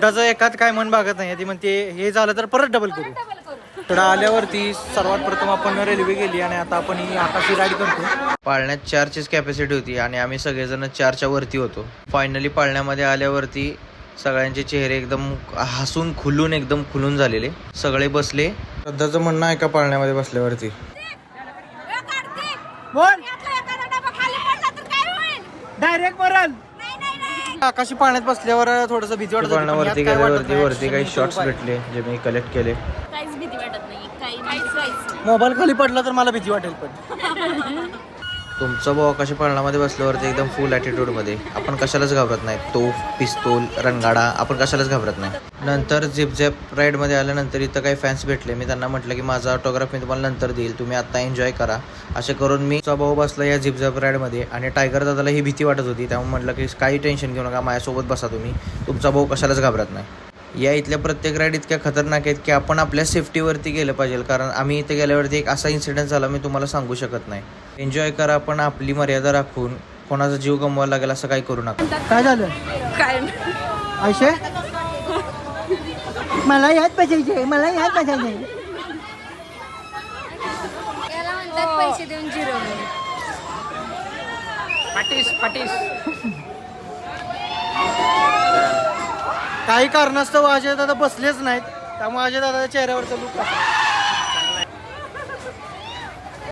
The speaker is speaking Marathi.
श्रद्धाचं एकाच काय मन भागत नाही, ती म्हणते हे झालं तर परत डबल करू. इकडं आल्यावरती सर्वात प्रथम आपण रेल्वे गेली आणि आता आपण ही आकाशी राईड करतो. पाळण्यात 4चीच कॅपॅसिटी होती आणि आम्ही सगळेजण 4च्या वरती होतो. फायनली पाळण्यामध्ये आल्यावरती सगळ्यांचे चेहरे एकदम हसून खुलून एकदम खुलून झालेले. सगळे बसले. श्रद्धाचं म्हणणं आहे का पाळण्यामध्ये बसल्यावरती डायरेक्ट मरल. आकाशी पाळण्यात बसल्यावर थोडस भीती वाटत. पाळण्यावरती गेल्यावरती वरती काही शॉट्स भेटले जे मी कलेक्ट केले. काहीच भीती वाटत नाही, काहीच. मोबाईल खाली पडला तर मला भीती वाटेल, पण तुमचा भाऊ आकाशी पाळण्यामध्ये बसल्यावरती एकदम फुल ॲटिट्यूड मध्ये. आपण कशालाच घाबरत नाही. तोफ, पिस्तूल, रणगाडा आपण कशालाच घाबरत नाही. नंतर झिप राईड मध्ये आल्यानंतर इथं काही फॅन्स भेटले. मी त्यांना म्हटलं की माझा ऑटोग्राफ मी तुम्हाला नंतर देईल, तुम्ही आता एन्जॉय करा. असे करून मी तुमचा भाऊ बसला या झिप राईड मध्ये आणि टायगर दादाला ही भीती वाटत होती. त्यामुळे म्हटलं की काही टेन्शन घेऊ नका, माझ्यासोबत बसा तुम्ही, तुमचा भाऊ कशालाच घाबरत नाही. या इथल्या प्रत्येक राईड इतक्या खतरनाक आहेत की आपण आपल्या सेफ्टीवरती गेलं पाहिजे. कारण आम्ही इथे गेल्यावरती एक असा इन्सिडेंट झाला मी तुम्हाला सांगू शकत नाही. एन्जॉय करा पण आपली मर्यादा राखून. कोणाचा जीव गमवायला लागेल असं काही करू नका. काय झालं काय आयशे? मला याद पाहिजे, मला याद पाहिजे. याला म्हणतात पैसे देऊन जिरवणे. पाटीस काही कारणास्तव अजय दादा बसलेच नाहीत, त्यामुळे अजय दादाच्या चेहऱ्यावरचा लुक